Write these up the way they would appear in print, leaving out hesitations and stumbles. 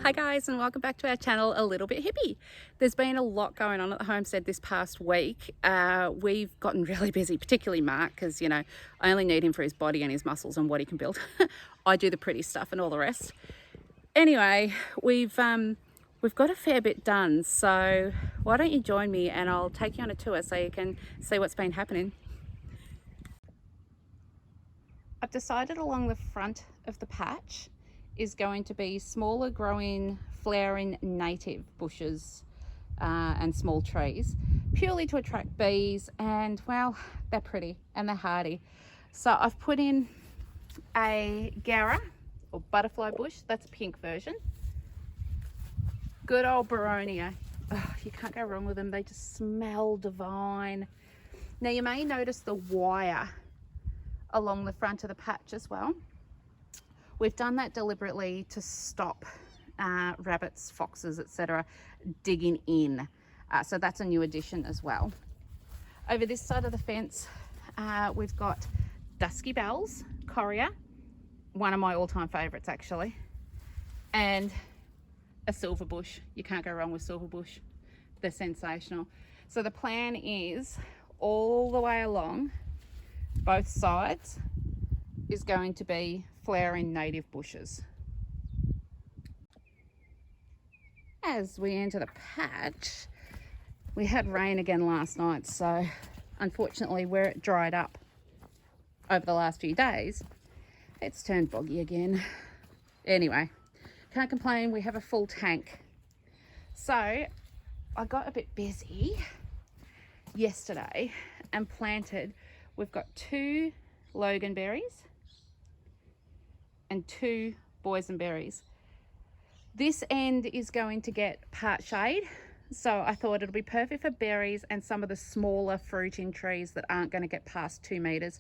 Hi guys, and welcome back to our channel, A Little Bit Hippie. There's been a lot going on at the homestead this past week. We've gotten really busy, particularly Mark, because I only need him for his body and his muscles and what he can build. I do the pretty stuff and all the rest. Anyway, we've got a fair bit done, so why don't you join me and I'll take you on a tour so you can see what's been happening. I've decided along the front of the patch is going to be smaller growing, flowering native bushes and small trees, purely to attract bees, and well, they're pretty and they're hardy. So I've put in a Gara or butterfly bush, that's a pink version. Good old Boronia. Oh, you can't go wrong with them, they just smell divine. Now you may notice the wire along the front of the patch as well. We've done that deliberately to stop rabbits, foxes, etc. digging in. So that's a new addition as well. Over this side of the fence, we've got dusky bells, coria, one of my all-time favorites actually, and a silver bush. You can't go wrong with silver bush. They're sensational. So the plan is all the way along both sides is going to be flowering native bushes. As we enter the patch, we had rain again last night, so unfortunately where it dried up over the last few days, it's turned boggy again. Anyway, can't complain, we have a full tank. So I got a bit busy yesterday and planted, we've got 2 loganberries and 2 boysenberries. This end is going to get part shade, so I thought it'll be perfect for berries and some of the smaller fruiting trees that aren't going to get past 2 meters,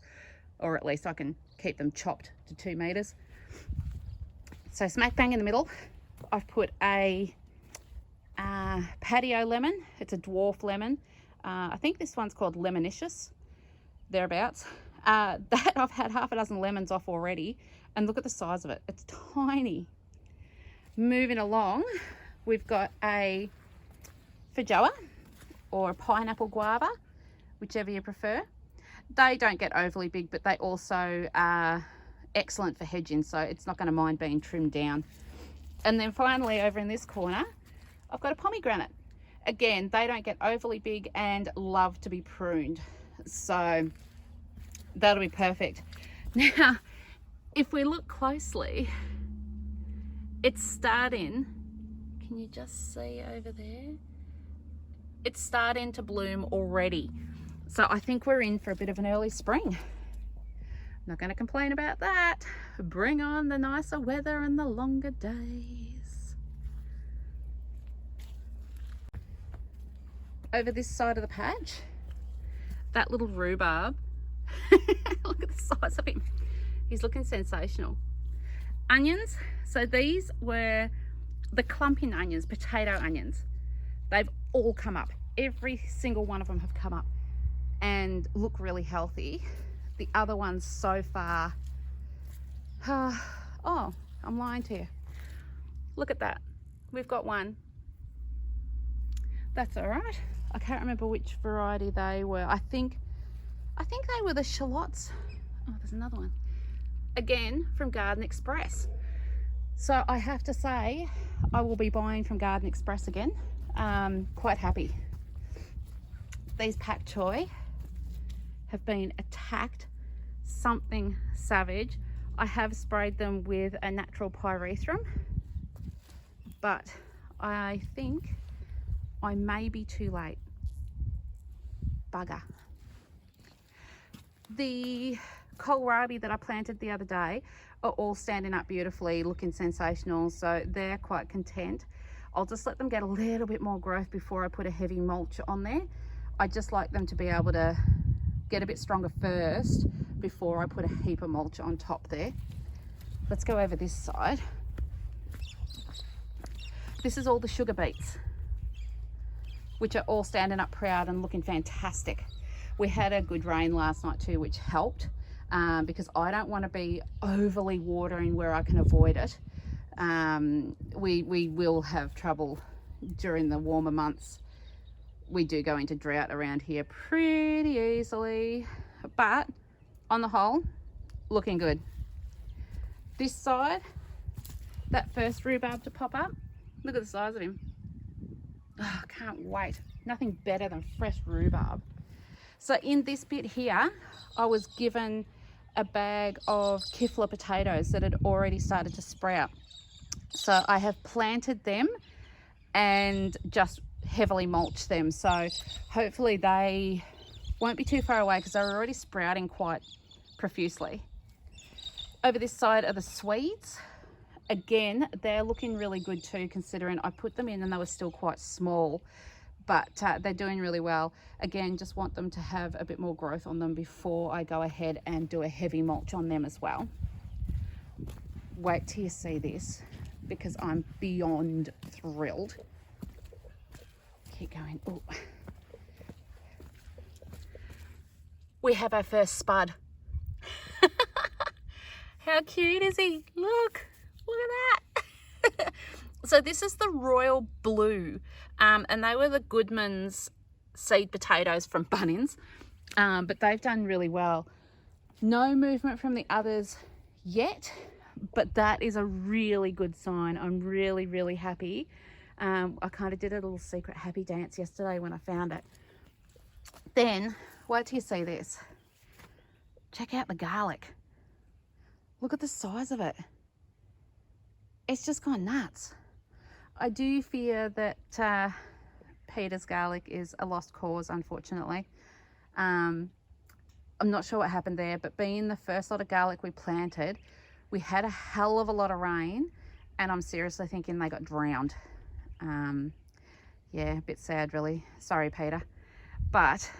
or at least I can keep them chopped to 2 meters. So smack bang in the middle, I've put a patio lemon. It's a dwarf lemon. I think this one's called Lemonicious, thereabouts. That I've had half a dozen lemons off already, and look at the size of it, it's tiny. Moving along, we've got a feijoa or a pineapple guava, whichever you prefer. They don't get overly big, but they also are excellent for hedging, so it's not going to mind being trimmed down. And then finally over in this corner, I've got a pomegranate. Again, they don't get overly big and love to be pruned, so that'll be perfect. Now, if we look closely, it's starting, can you just see over there? It's starting to bloom already. So I think we're in for a bit of an early spring. Not going to complain about that. Bring on the nicer weather and the longer days. Over this side of the patch, that little rhubarb, look at the size of him. He's looking sensational. Onions, so these were the clumping onions, potato onions. They've all come up. Every single one of them have come up and look really healthy. The other ones so far, oh, I'm lying to you. Look at that. We've got one. That's all right. I can't remember which variety they were. I think they were the shallots. Oh, there's another one. Again, from Garden Express. So I have to say, I will be buying from Garden Express again. Quite happy. These pak choi have been attacked something savage. I have sprayed them with a natural pyrethrum, but I think I may be too late. Bugger. The kohlrabi that I planted the other day are all standing up beautifully, looking sensational, so they're quite content. I'll just let them get a little bit more growth before I put a heavy mulch on there. I just like them to be able to get a bit stronger first before I put a heap of mulch on top there. Let's go over this side. This is all the sugar beets, which are all standing up proud and looking fantastic. We had a good rain last night too, which helped, because I don't want to be overly watering where I can avoid it. We will have trouble during the warmer months. We do go into drought around here pretty easily, but on the whole, looking good. This side, that first rhubarb to pop up, look at the size of him. Oh, I can't wait. Nothing better than fresh rhubarb. So in this bit here, I was given a bag of kifla potatoes that had already started to sprout. So I have planted them and just heavily mulched them. So hopefully they won't be too far away because they're already sprouting quite profusely. Over this side are the Swedes. Again, they're looking really good too, considering I put them in and they were still quite small, but they're doing really well. Again, just want them to have a bit more growth on them before I go ahead and do a heavy mulch on them as well. Wait till you see this, because I'm beyond thrilled. Keep going. Ooh. We have our first spud. How cute is he? Look at that. So this is the Royal Blue, and they were the Goodman's seed potatoes from Bunnings, but they've done really well. No movement from the others yet, but that is a really good sign. I'm really, really happy. I kind of did a little secret happy dance yesterday when I found it. Then, wait till you see this. Check out the garlic. Look at the size of it. It's just gone nuts. I do fear that Peter's garlic is a lost cause, unfortunately. I'm not sure what happened there, but being the first lot of garlic we planted, we had a hell of a lot of rain, and I'm seriously thinking they got drowned. Yeah, a bit sad really. Sorry, Peter. But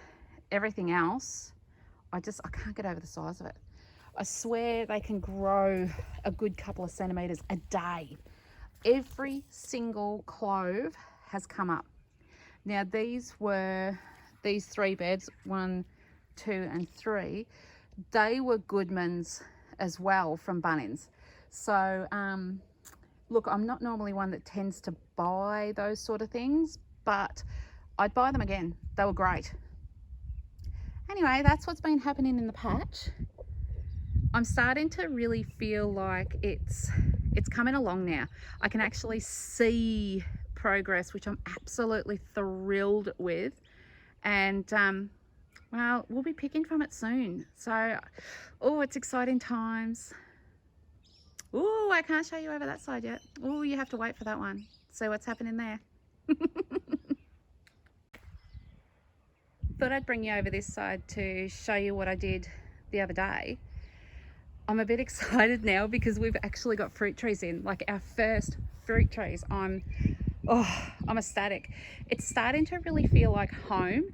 everything else, I can't get over the size of it. I swear they can grow a good couple of centimetres a day. Every single clove has come up. Now these three beds, 1, 2 and 3, they were Goodman's as well from Bunnings. So look, I'm not normally one that tends to buy those sort of things, but I'd buy them again. They were great. Anyway, that's what's been happening in the patch. I'm starting to really feel like it's coming along now. I can actually see progress, which I'm absolutely thrilled with. And well, we'll be picking from it soon. So, oh, it's exciting times. Oh, I can't show you over that side yet. Oh, you have to wait for that one. See what's happening there. Thought I'd bring you over this side to show you what I did the other day. I'm a bit excited now because we've actually got fruit trees in, like our first fruit trees. I'm ecstatic. It's starting to really feel like home,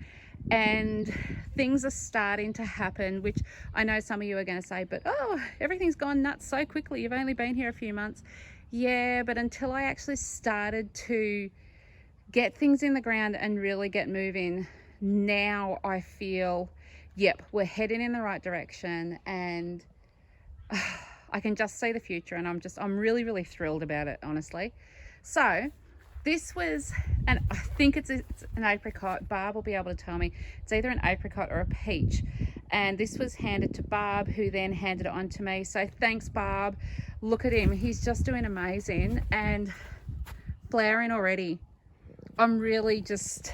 and things are starting to happen, which I know some of you are going to say, but oh, everything's gone nuts so quickly. You've only been here a few months. Yeah, but until I actually started to get things in the ground and really get moving, now I feel, yep, we're heading in the right direction, and I can just see the future, and I'm really, really thrilled about it, honestly. So this was, and I think it's an apricot. Barb will be able to tell me. It's either an apricot or a peach. And this was handed to Barb, who then handed it on to me. So thanks, Barb. Look at him. He's just doing amazing and flowering already. I'm really just,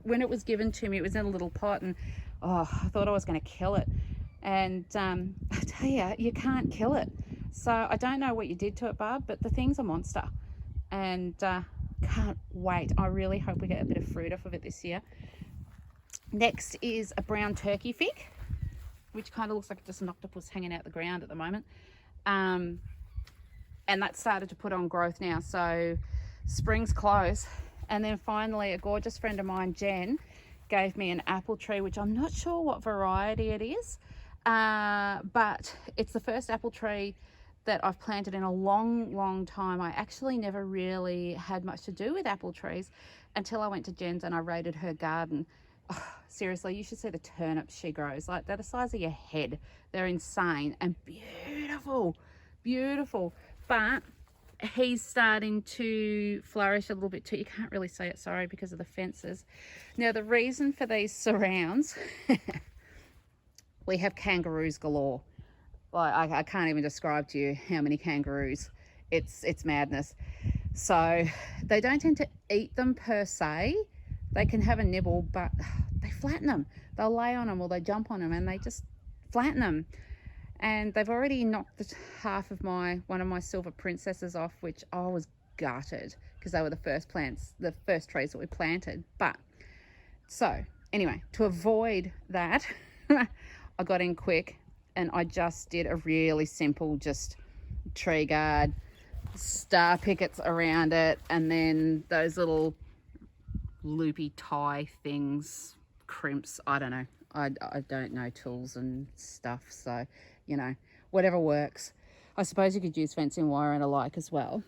when it was given to me, it was in a little pot, and oh, I thought I was going to kill it. And I tell you, you can't kill it. So I don't know what you did to it, Barb, but the thing's a monster. And can't wait. I really hope we get a bit of fruit off of it this year. Next is a brown turkey fig, which kind of looks like just an octopus hanging out the ground at the moment. And that started to put on growth now. So spring's close. And then finally, a gorgeous friend of mine, Jen, gave me an apple tree, which I'm not sure what variety it is. But it's the first apple tree that I've planted in a long time. I actually never really had much to do with apple trees until I went to Jen's and I raided her garden. Oh, seriously, you should see the turnips she grows. Like, they're the size of your head. They're insane and beautiful. But he's starting to flourish a little bit too. You can't really see it, sorry, because of the fences. Now, the reason for these surrounds, we have kangaroos galore. Like, I can't even describe to you how many kangaroos. It's madness. So they don't tend to eat them per se. They can have a nibble, but they flatten them. They'll lay on them or they jump on them and they just flatten them. And they've already knocked half of one of my silver princesses off, which I was gutted because they were the first trees that we planted. But so anyway, to avoid that, I got in quick and I just did a really simple just tree guard, star pickets around it, and then those little loopy tie things, crimps, I don't know. I don't know tools and stuff, so you know, whatever works. I suppose you could use fencing wire and alike as well.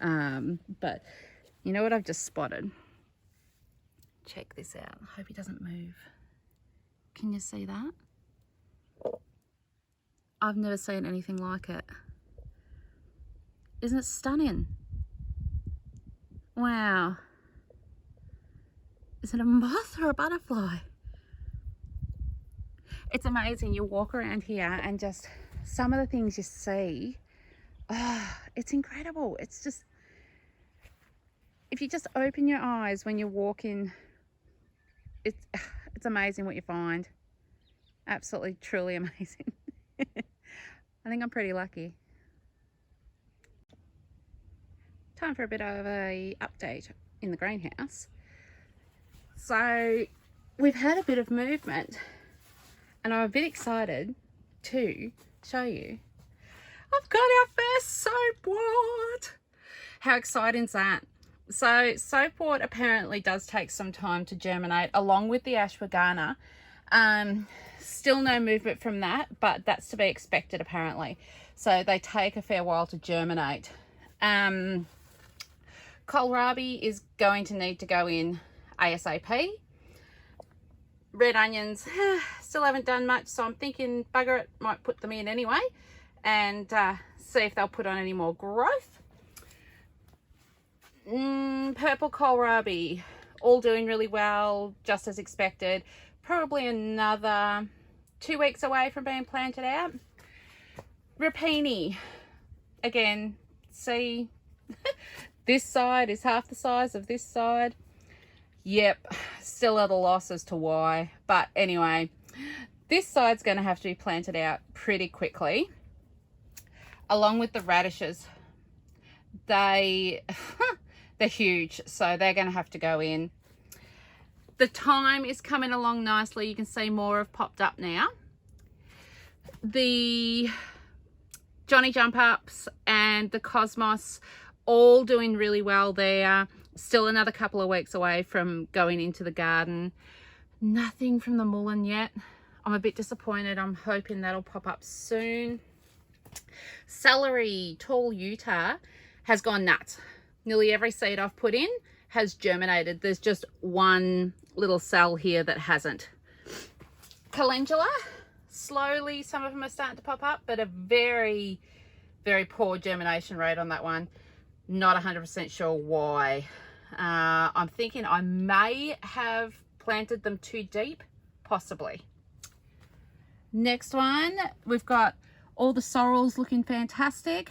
But you know what I've just spotted? Check this out. I hope he doesn't move. Can you see that? I've never seen anything like it. Isn't it stunning? Wow. Is it a moth or a butterfly? It's amazing. You walk around here and just some of the things you see, oh, it's incredible. It's just, if you just open your eyes when you're walking, it's amazing what you find. Absolutely, truly amazing. I think I'm pretty lucky. Time for a bit of a update in the greenhouse. So we've had a bit of movement and I'm a bit excited to show you. I've got our first soapwort. How exciting is that? So soapwort apparently does take some time to germinate along with the ashwagandha. Still no movement from that, but that's to be expected apparently. So they take a fair while to germinate. Kohlrabi is going to need to go in ASAP. Red onions still haven't done much, so I'm thinking bugger it, might put them in anyway and see if they'll put on any more growth. Purple kohlrabi, all doing really well, just as expected. Probably another 2 weeks away from being planted out. Rapini, again, see, this side is half the size of this side. Yep, still at a loss as to why. But anyway, this side's going to have to be planted out pretty quickly. Along with the radishes. They're huge, so they're going to have to go in. The thyme is coming along nicely. You can see more have popped up now. The Johnny Jump Ups and the Cosmos all doing really well there. Still another couple of weeks away from going into the garden. Nothing from the mullein yet. I'm a bit disappointed. I'm hoping that'll pop up soon. Celery, tall Utah, has gone nuts. Nearly every seed I've put in has germinated. There's just one little cell here that hasn't. Calendula, slowly some of them are starting to pop up, but a very, very poor germination rate on that one. Not 100% sure why. I'm thinking I may have planted them too deep, possibly. Next one, we've got all the sorrels looking fantastic.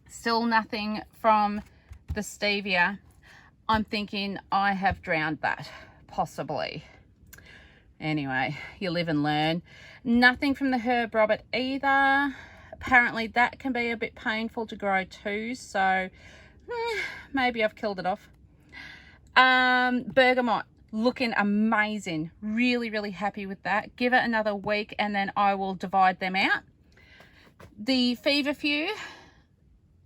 Still nothing from the stevia. I'm thinking I have drowned that, possibly. Anyway, you live and learn. Nothing from the herb robert either. Apparently that can be a bit painful to grow too, so maybe I've killed it off. Bergamot, looking amazing. Really, really happy with that. Give it another week and then I will divide them out. The feverfew,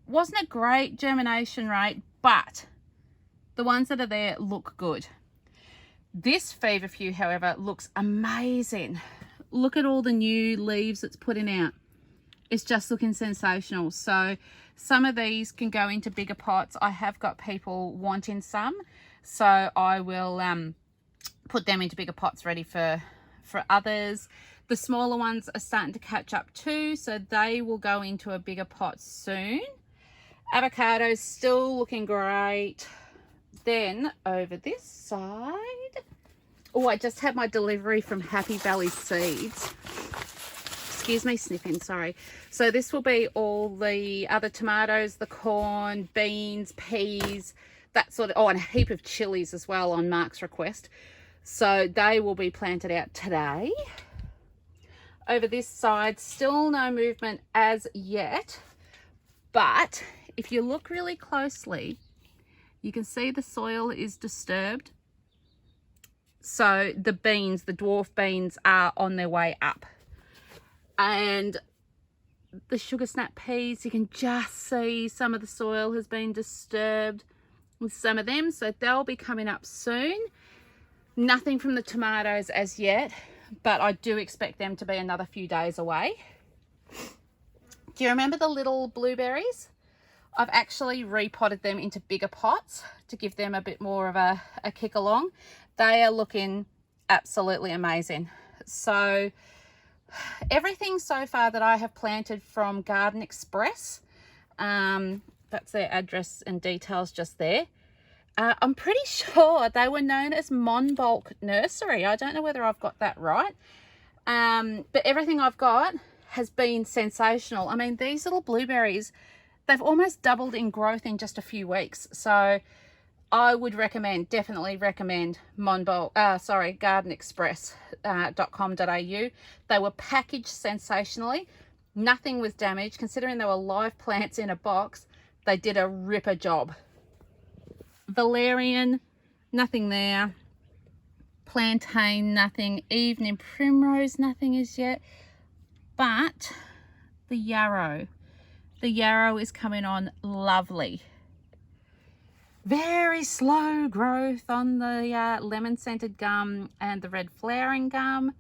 wasn't a great germination rate, but the ones that are there look good. This feverfew, however, looks amazing. Look at all the new leaves it's putting out. It's just looking sensational. So some of these can go into bigger pots. I have got people wanting some, so I will put them into bigger pots ready for others. The smaller ones are starting to catch up too, so they will go into a bigger pot soon. Avocados still looking great. Then over this side, oh, I just had my delivery from Happy Valley Seeds. Excuse me sniffing, sorry. So this will be all the other tomatoes, the corn, beans, peas, that sort of, oh, and a heap of chilies as well on Mark's request. So they will be planted out today. Over this side, still no movement as yet, but if you look really closely, you can see the soil is disturbed. So the beans, the dwarf beans, are on their way up. And the sugar snap peas, you can just see some of the soil has been disturbed with some of them. So they'll be coming up soon. Nothing from the tomatoes as yet, but I do expect them to be another few days away. Do you remember the little blueberries? I've actually repotted them into bigger pots to give them a bit more of a kick along. They are looking absolutely amazing. So everything so far that I have planted from Garden Express, that's their address and details just there. I'm pretty sure they were known as Monbulk Nursery. I don't know whether I've got that right. But everything I've got has been sensational. I mean, these little blueberries, they've almost doubled in growth in just a few weeks. So I would recommend, definitely recommend gardenexpress.com.au. They were packaged sensationally. Nothing was damaged. Considering they were live plants in a box, they did a ripper job. Valerian, nothing there. Plantain, nothing. Evening primrose, nothing as yet. But the yarrow is coming on lovely. Very slow growth on the lemon scented gum and the red flowering gum.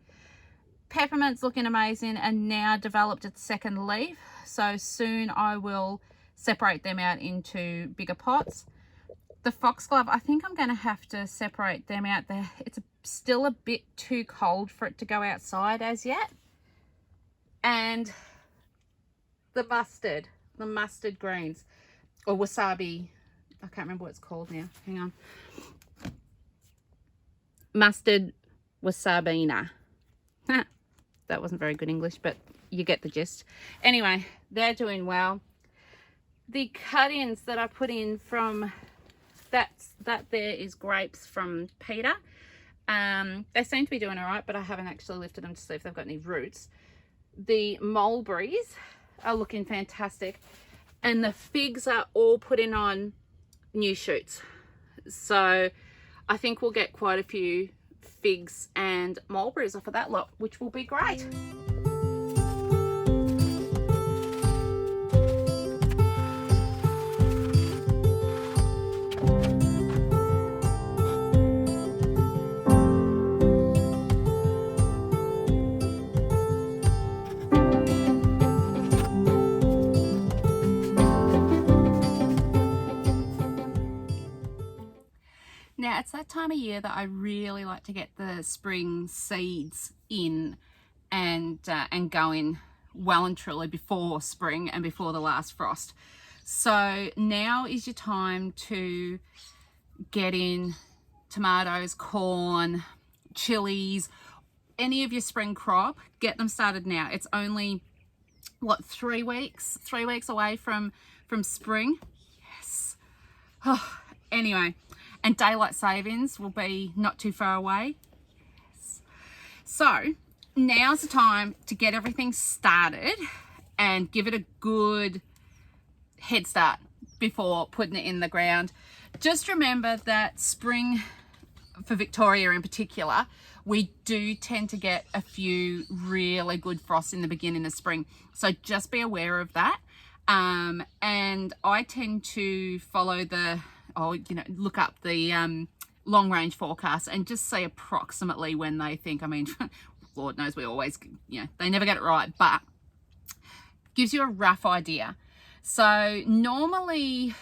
Peppermint's looking amazing and now developed its second leaf. So soon I will separate them out into bigger pots. The foxglove, I think I'm going to have to separate them out there. It's still a bit too cold for it to go outside as yet. And the mustard greens, or wasabi, I can't remember what it's called now. Hang on. Mustard wasabina. That wasn't very good English, but you get the gist. Anyway, they're doing well. The cut-ins that I put in from that there is grapes from Peter. They seem to be doing all right, but I haven't actually lifted them to see if they've got any roots. The mulberries are looking fantastic, and the figs are all putting on new shoots. So I think we'll get quite a few figs and mulberries off of that lot, which will be great. Now it's that time of year that I really like to get the spring seeds in and going well and truly before spring and before the last frost. So now is your time to get in tomatoes, corn, chilies, any of your spring crop. Get them started now. It's only what, 3 weeks away from spring. Yes. Oh, anyway, and daylight savings will be not too far away. Yes. So now's the time to get everything started and give it a good head start before putting it in the ground. Just remember that spring, for Victoria in particular, we do tend to get a few really good frosts in the beginning of spring. So just be aware of that. And I tend to follow look up the long range forecast and just see approximately when they think. I mean, Lord knows we always, they never get it right, but gives you a rough idea. So normally,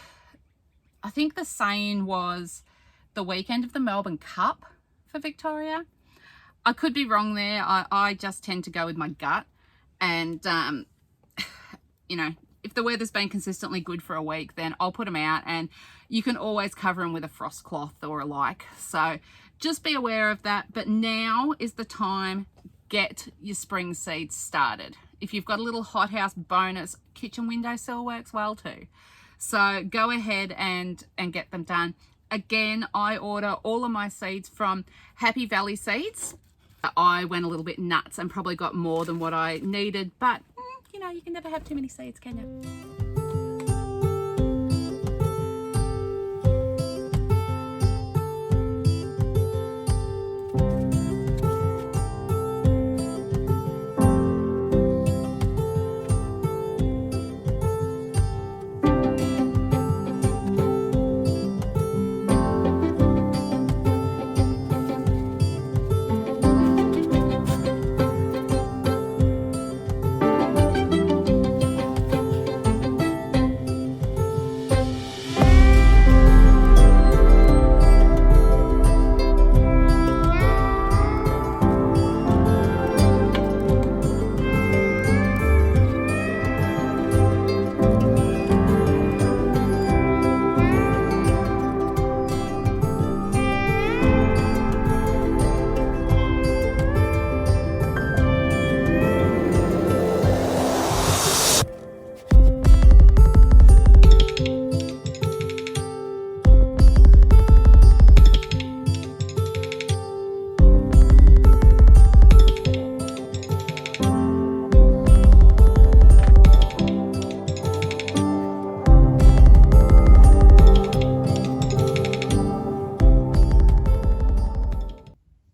I think the saying was the weekend of the Melbourne Cup for Victoria. I could be wrong there. I just tend to go with my gut, and if the weather's been consistently good for a week, then I'll put them out, and you can always cover them with a frost cloth or a like. So just be aware of that. But now is the time, get your spring seeds started. If you've got a little hothouse bonus, kitchen windowsill works well too. So go ahead and get them done. Again, I order all of my seeds from Happy Valley Seeds. I went a little bit nuts and probably got more than what I needed, but you know, you can never have too many seeds, can you?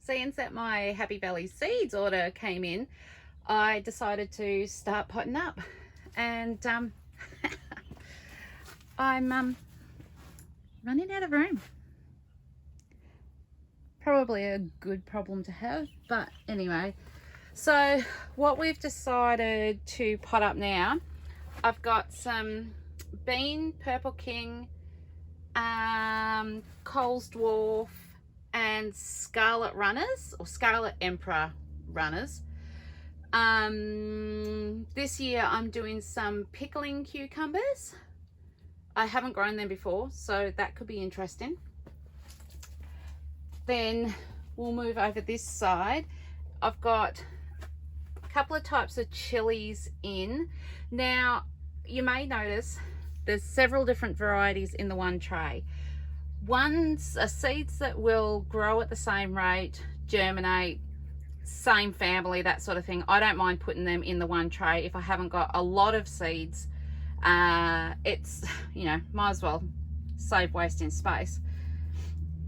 Since that my Happy Valley Seeds order came in, I decided to start potting up, and I'm running out of room. Probably a good problem to have, but anyway. So what we've decided to pot up now, I've got some Bean Purple King, Coles Dwarf, and Scarlet Runners, or Scarlet Emperor Runners. This year I'm doing some pickling cucumbers. I haven't grown them before, so that could be interesting. Then we'll move over this side. I've got a couple of types of chilies in. Now, you may notice there's several different varieties in the one tray. Ones are seeds that will grow at the same rate, germinate, same family, that sort of thing. I don't mind putting them in the one tray if I haven't got a lot of seeds. It's, you know, might as well save wasting space.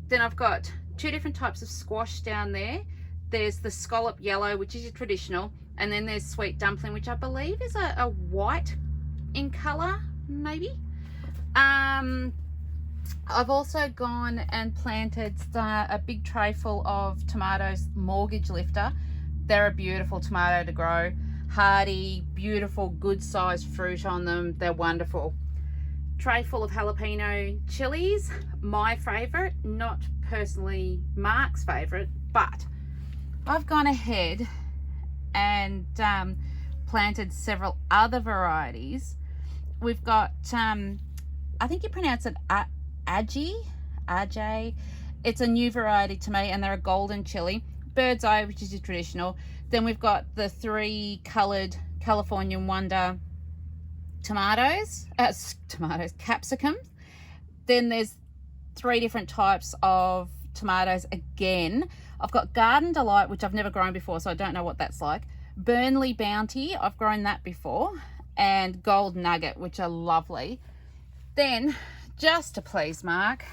Then I've got two different types of squash down there. There's the scallop yellow, which is your traditional, and then there's sweet dumpling, which I believe is a white in color, maybe. I've also gone and planted a big tray full of tomatoes, mortgage lifter. They're a beautiful tomato to grow, hardy, beautiful, good sized fruit on them. They're wonderful. Tray full of jalapeno chilies, my favorite, not personally Mark's favorite, but I've gone ahead and planted several other varieties. We've got I think you pronounce it Ajay. It's a new variety to me, and they're a golden chili. Bird's eye, which is your traditional. Then we've got the 3 colored Californian Wonder capsicum. Then there's 3 different types of tomatoes again. I've got Garden Delight, which I've never grown before, so I don't know what that's like. Burnley Bounty, I've grown that before. And Gold Nugget, which are lovely. Then, just to please Mark,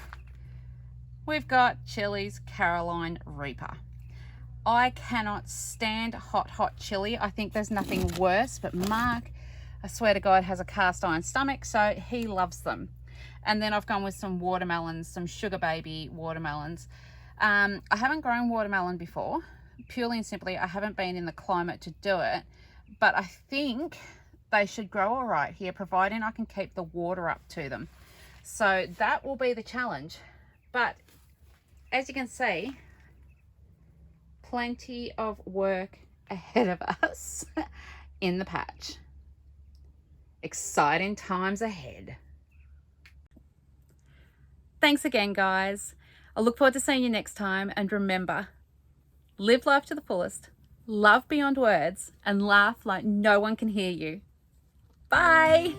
we've got Chili's Caroline Reaper. I cannot stand hot chili. I think there's nothing worse, but Mark, I swear to God, has a cast iron stomach, so he loves them. And then I've gone with some watermelons, some Sugar Baby watermelons. I haven't grown watermelon before, purely and simply I haven't been in the climate to do it, but I think they should grow all right here, providing I can keep the water up to them. So that will be the challenge. But as you can see, plenty of work ahead of us in the patch. Exciting times ahead. Thanks again, guys. I look forward to seeing you next time, and remember, live life to the fullest, love beyond words, and laugh like no one can hear you. Bye!